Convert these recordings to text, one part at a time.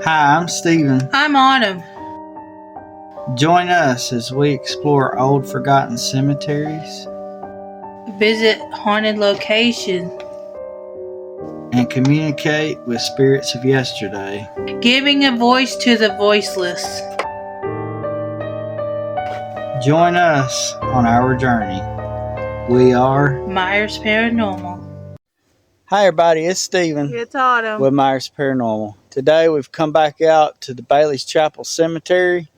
Hi, I'm Steven. I'm Autumn. Join us as we explore old forgotten cemeteries Visit haunted locations, and communicate with spirits of yesterday. giving a voice to the voiceless. Join us on our journey. We are Myers Paranormal. Hi everybody, it's Steven It's Autumn. with Myers Paranormal. Today we've come back out to the Bailey's Chapel Cemetery.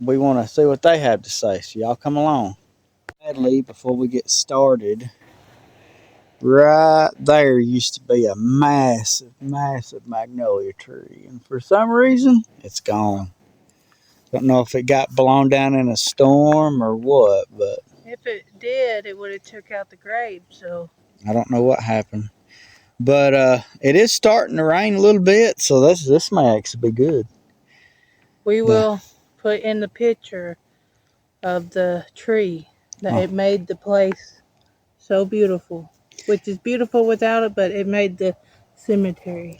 We want to see what they have to say, so y'all come along. Sadly, before we get started, right there used to be a massive magnolia tree, and for some reason it's gone. Don't know if it got blown down in a storm or what, but If it did, it would have took out the grave, so I don't know what happened. But it is starting to rain a little bit, so this may actually be good. we will put in the picture of the tree that it made the place so beautiful, which is beautiful without it, but it made the cemetery.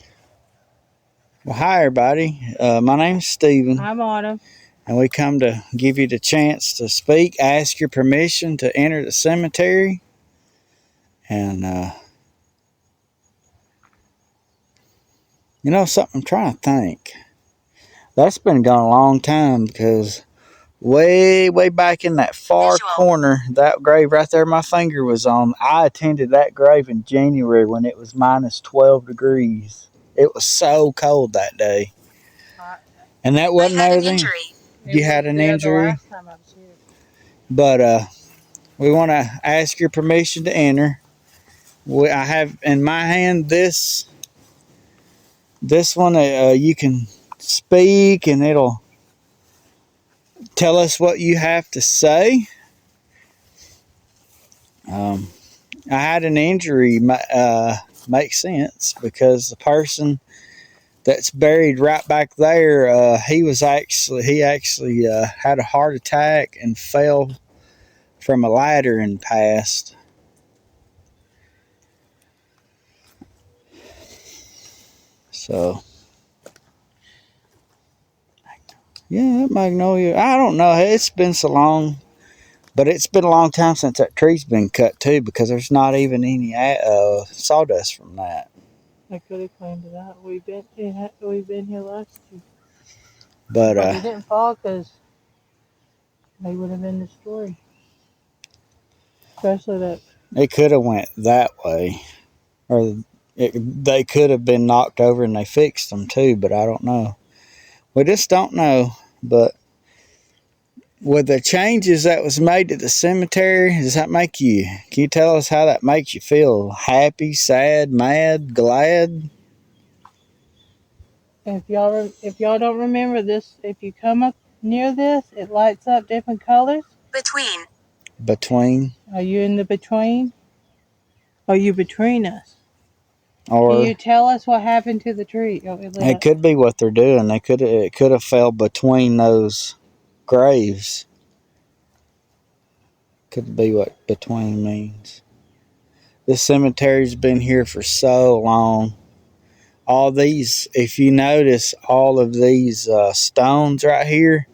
Well, hi everybody. My name's Steven. I'm Autumn. And we come to give you the chance to speak, ask your permission to enter the cemetery. And, you know something, I'm trying to think. That's been gone a long time because way back in that far corner, that grave right there my finger was on, I attended that grave in January when it was minus 12 degrees. It was so cold that day. And that wasn't everything. You had an injury? The last time I was here. But we want to ask your permission to enter. I have in my hand this one. You can speak and it'll tell us what you have to say. I had an injury. Makes sense because the person that's buried right back there, he actually had a heart attack and fell from a ladder and passed. So, yeah, that magnolia. I don't know. It's been so long, but it's been a long time since that tree's been cut too, because there's not even any sawdust from that. I could have claimed it out. We've been here last year. But they didn't fall because they would have been destroyed. Especially that. It could have went that way, or they could have been knocked over and they fixed them too. But I don't know. We just don't know. But with the changes that was made to the cemetery, does that make you? Can you tell us how that makes you feel? Happy, sad, mad, glad? If y'all don't remember this, if you come up near this, it lights up different colors. Between. Are you in the between? Are you between us? Or can you tell us what happened to the tree? It could be what they're doing. It could have fell between those graves. Could be what between means. This cemetery's been here for so long. All these, if you notice, all of these stones right here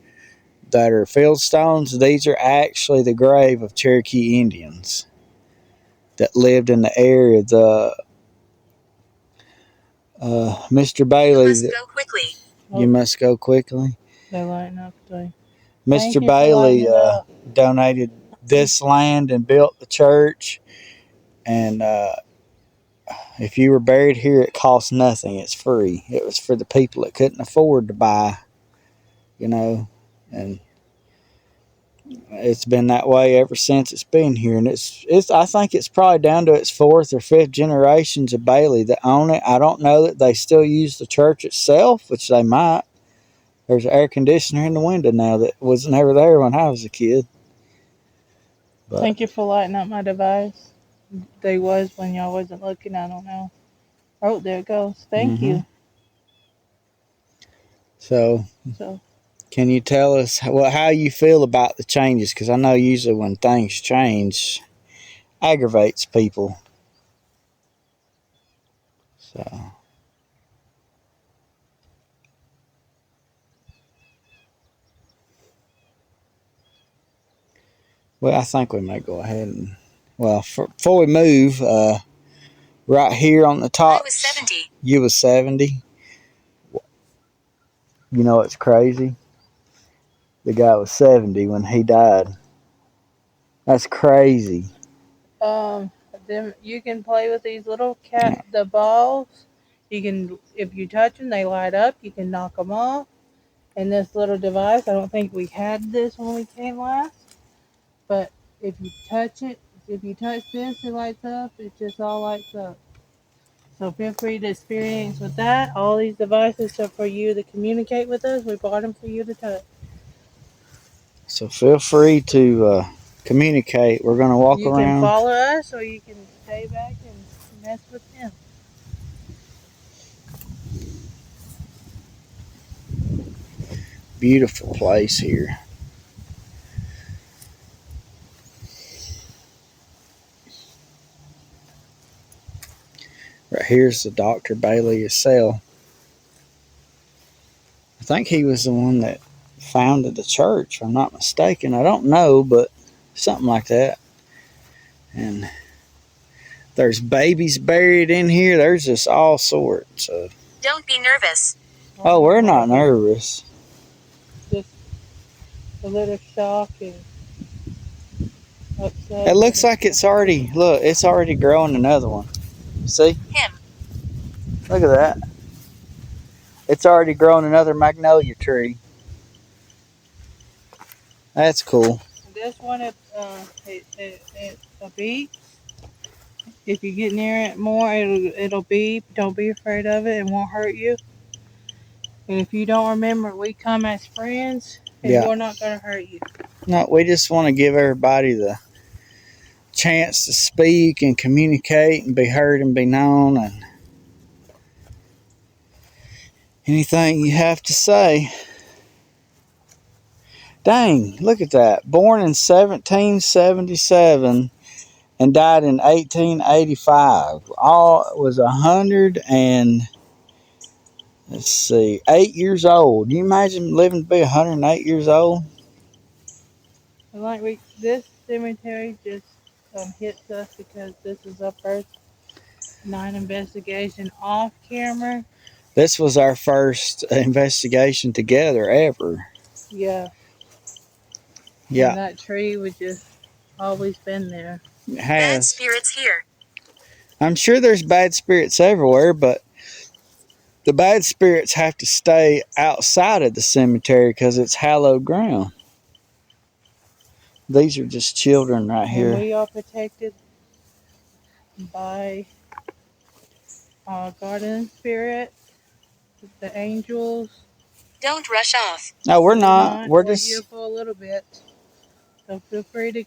that are field stones, these are actually the grave of Cherokee Indians that lived in the area. Mr. Bailey. You must go quickly. You must go quickly. They're lighting up today. Mr. Bailey donated this land and built the church. And if you were buried here, it cost nothing. It's free. It was for the people that couldn't afford to buy, and it's been that way ever since it's been here. And it's I think it's probably down to its fourth or fifth generations of Bailey that own it. I don't know that they still use the church itself, which they might. There's an air conditioner in the window now that was never there when I was a kid. But thank you for lighting up my device. They was when y'all wasn't looking. I don't know. Oh, there it goes. Thank you. So, can you tell us how you feel about the changes? Because I know usually when things change, aggravates people. So, Well, I think we may go ahead and, well, before we move, right here on the top. I was 70. You was 70. You know it's crazy? The guy was 70 when he died. That's crazy. Then you can play with these little the balls. You can, if you touch them, they light up. You can knock them off. And this little device, I don't think we had this when we came last, but if you touch it, if you touch this, it lights up. It just all lights up. So feel free to experience with that. All these devices are for you to communicate with us. We bought them for you to touch. So feel free to communicate. We're going to walk You around. can follow us, or you can stay back and mess with them. Beautiful place here. Right here's the Dr. Bailey Assell. I think he was the one that founded the church, if I'm not mistaken. I don't know, but something like that. And there's babies buried in here. There's just all sorts of. Don't be nervous. Oh, we're not nervous. Just a little shock and upset. It looks like it's already, look, it's already growing another one. See? Him. Look at that. It's already growing another magnolia tree. That's cool. This one, it's a beep. If you get near it more, it'll beep. Don't be afraid of it. It won't hurt you. And if you don't remember, we come as friends, and Yeah. we're not going to hurt you. No, we just want to give everybody the chance to speak and communicate and be heard and be known, and anything you have to say. Dang, look at that. Born in 1777 and died in 1885. All was 8 years old. Can you imagine living to be 108 years old? And like this cemetery just hits us because this is our first night investigation off camera. This was our first investigation together ever. Yeah. Yeah. And that tree was just always been there. It Bad has. spirits here. I'm sure there's bad spirits everywhere, but the bad spirits have to stay outside of the cemetery because it's hallowed ground. These are just children right here. And we are protected by our guardian spirit, the angels. Don't rush off. No, we're not. We're here just. for a little bit. So feel free to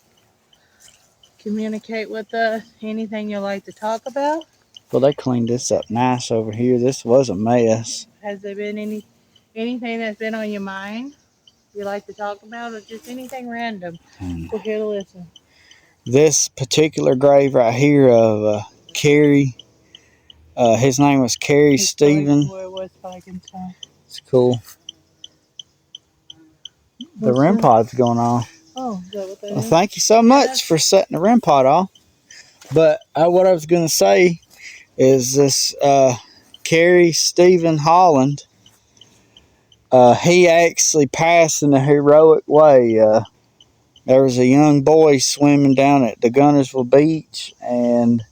communicate with us. Anything you'd like to talk about? Well, they cleaned this up nice over here. This was a mess. Has there been anything that's been on your mind you like to talk about, or just anything random? We're here to listen. This particular grave right here of Carrie, his name was Carrie Stephen. Where was Spikenstein? It's cool. The REM pod's going on. Oh, is that what that Well, is? thank you so much for setting the REM pod off. But what I was going to say is this Carrie Stephen Holland, he actually passed in a heroic way. There was a young boy swimming down at the Gunnersville Beach, and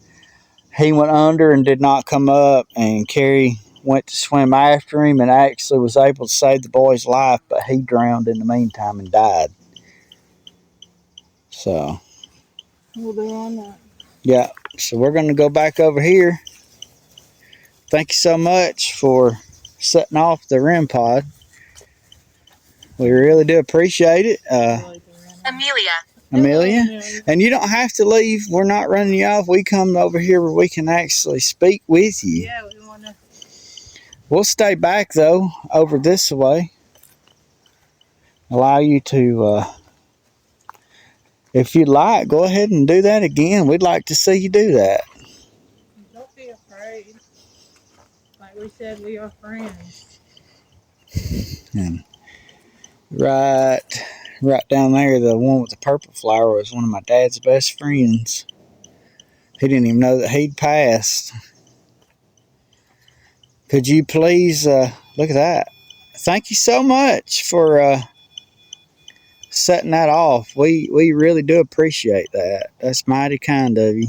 he went under and did not come up, and Carrie went to swim after him and actually was able to save the boy's life, but he drowned in the meantime and died. So, We'll be on that. yeah, so we're going to go back over here. Thank you so much for setting off the REM pod. We really do appreciate it. Amelia. And you don't have to leave. We're not running you off. We come over here where we can actually speak with you. Yeah, we want to. We'll stay back, though, over this way. Allow you to, if you'd like, go ahead and do that again. We'd like to see you do that. Don't be afraid. Like we said, we are friends. And right right down there, the one with the purple flower, was one of my dad's best friends. He didn't even know that he'd passed. Could you please look at that? Thank you so much for setting that off. We really do appreciate that. That's mighty kind of you.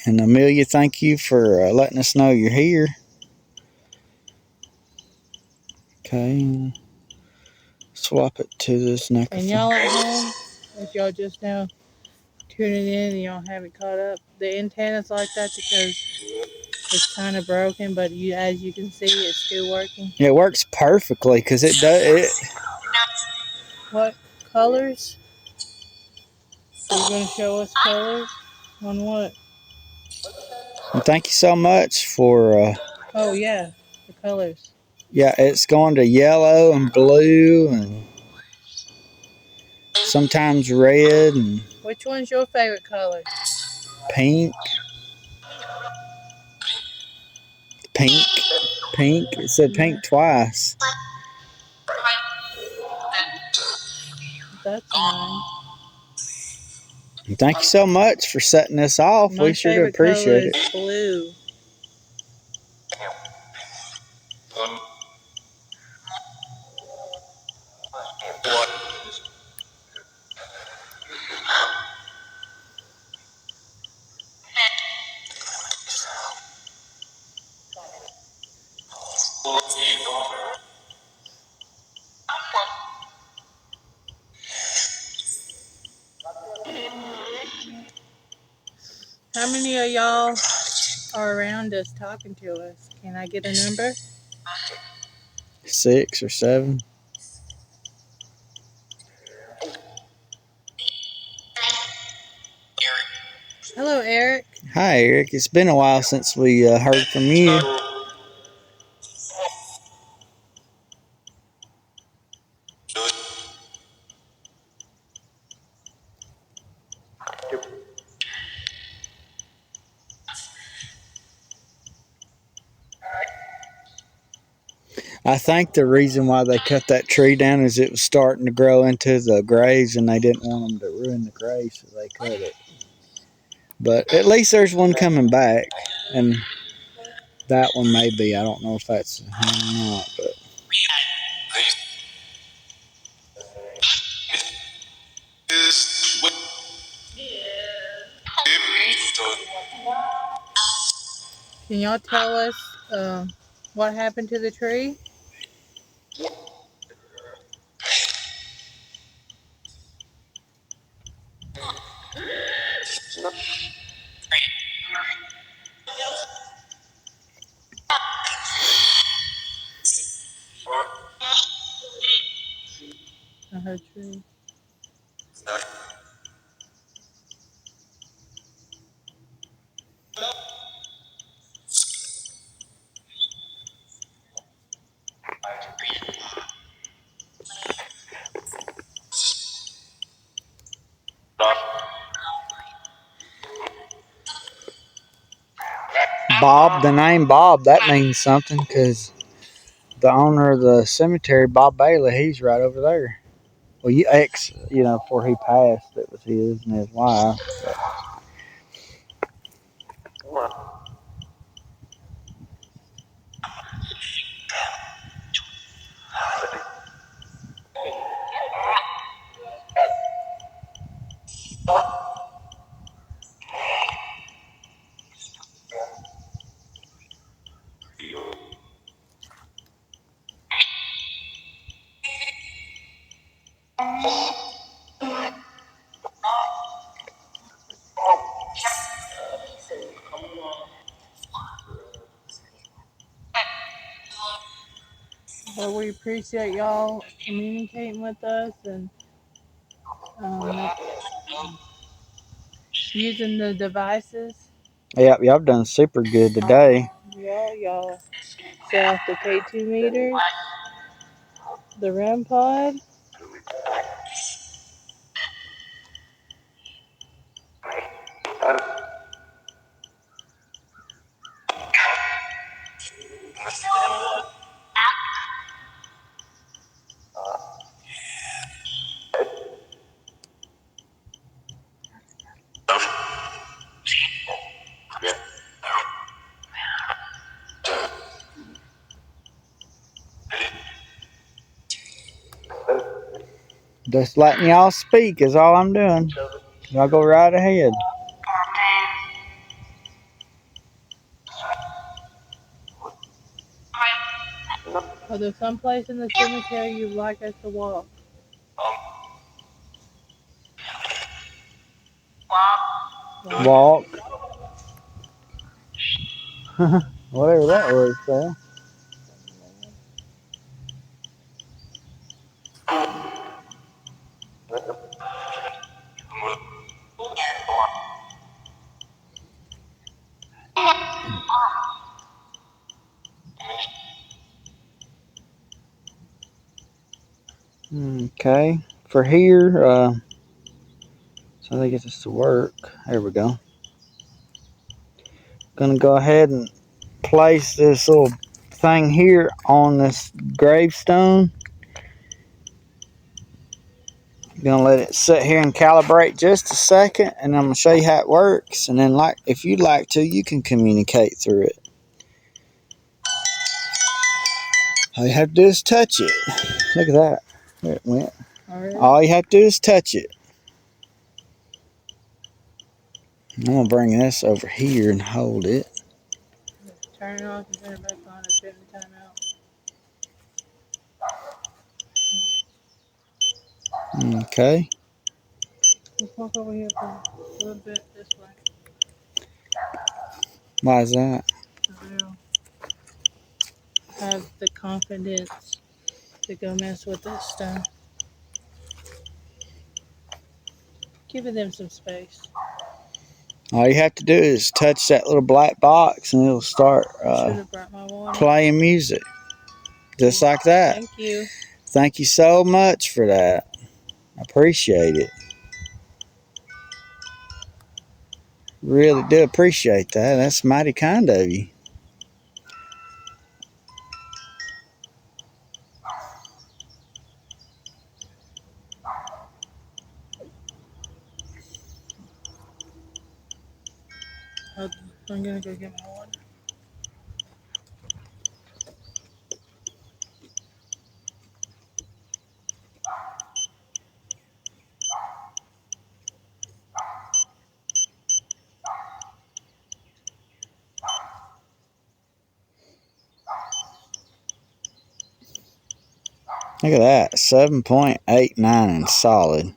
And Amelia, thank you for letting us know you're here. Okay, swap it to this neck. And y'all at home, if y'all just now tuning in and y'all haven't caught up, the antenna's like that because it's kind of broken, but as you can see, it's still working. It works perfectly because it does it. What colors? Are you going to show us colors on what? And thank you so much for. Oh yeah, the colors. Yeah, it's going to yellow and blue and sometimes red and Which one's your favorite color? pink. Pink. Pink. It said pink twice. That's mine. And thank you so much for setting this off. My We sure do favorite color appreciate is it. blue. How many of y'all are around us talking to us? Can I get a number? 6 or 7. Hello, Eric. Hi, Eric. It's been a while since we heard from you. I think the reason why they cut that tree down is it was starting to grow into the graves and they didn't want them to ruin the graves, so they cut it. But at least there's one coming back, and that one may be. I don't know if that's him or not, but Can y'all tell us what happened to the tree? Her tree. Bob, the name Bob, that means something because the owner of the cemetery, Bob Bailey, he's right over there. Well, before he passed, it was his and his wife. But we appreciate y'all communicating with us and um, using the devices. Yep, y'all done super good today. Yeah, y'all set off the K2 meters, the REM pod. Just letting y'all speak is all I'm doing. Y'all go right ahead. Are there some place in the cemetery you'd like us to walk? Walk. Whatever that word said. Okay. For here, so they get this to work. There we go. Gonna go ahead and place this little thing here on this gravestone. Gonna let it sit here and calibrate just a second, and I'm gonna show you how it works. And then, like, if you'd like to, you can communicate through it. All you have to do is touch it. Look at that. There it went. All you have to do is touch it. I'm gonna bring this over here and hold it. Turn it off and turn it back on and turn the time out. Okay. Let's walk over here for a little bit this way. Why is that? I'll have the confidence to go mess with this stuff. Giving them some space. All you have to do is touch that little black box, and it'll start Should have brought my water. playing music, just like that. Thank you. Thank you so much for that. I appreciate it. Really do appreciate that. That's mighty kind of you. I'm gonna go get my water. Look at that, 7.89 and solid.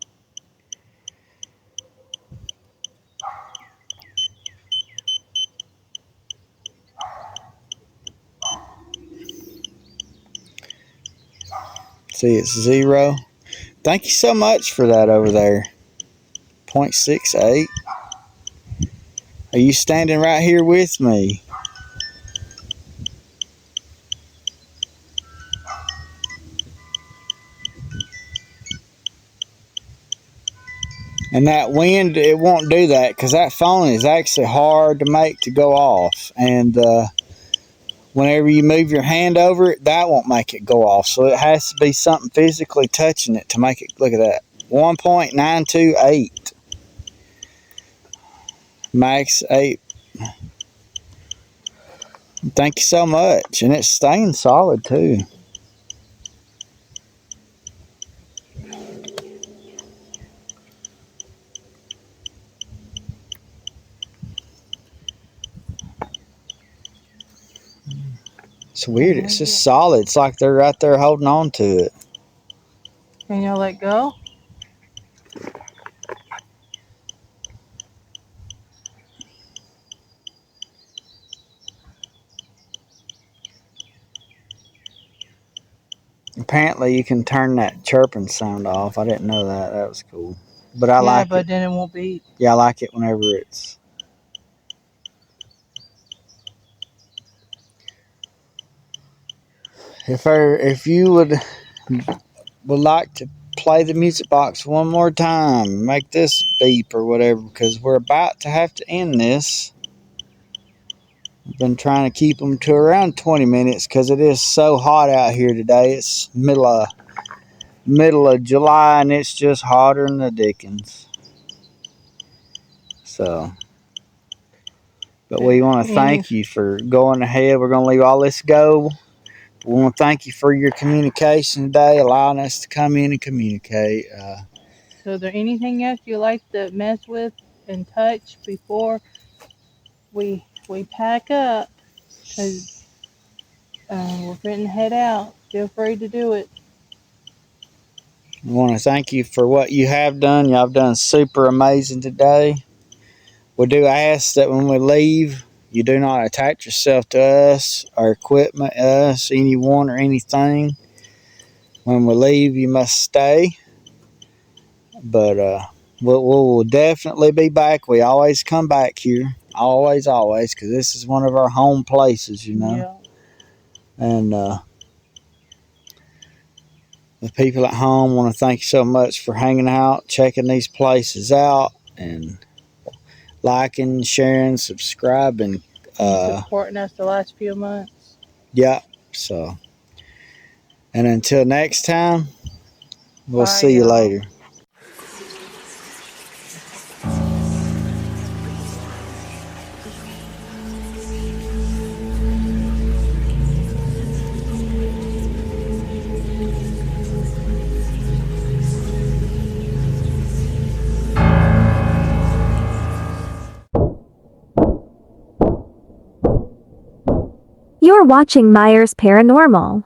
See, it's 0. Thank you so much for that over there. 0.68. Are you standing right here with me? And that wind, it won't do that because that phone is actually hard to make to go off. And whenever you move your hand over it, that won't make it go off. So it has to be something physically touching it to make it. Look at that. 1.928. Max 8. Thank you so much. And it's staying solid too. It's weird. It's just solid. It's like they're right there holding on to it. Can y'all let go? Apparently, you can turn that chirping sound off. I didn't know that. That was cool. But I Yeah, like but it. then it won't beep. Yeah, I like it whenever it's. If you would like to play the music box one more time, make this beep or whatever, because we're about to have to end this. I've been trying to keep them to around 20 minutes because it is so hot out here today. It's middle of July and it's just hotter than the dickens. So, but we want to thank you for going ahead. We're going to leave all this go. we want to thank you for your communication today, allowing us to come in and communicate. So is there anything else you like to mess with and touch before we pack up? Because we're fitting to head out. Feel free to do it. We want to thank you for what you have done. Y'all have done super amazing today. We do ask that when we leave, you do not attach yourself to us, our equipment, us, anyone, or anything. When we leave, you must stay. But we'll definitely be back. We always come back here. Always, because this is one of our home places, you know. Yeah. And the people at home want to thank you so much for hanging out, checking these places out, and liking, sharing, subscribing. Supporting us the last few months. Yeah. So, and until next time, we'll Bye, see you y'all. later. You're watching Myers Paranormal.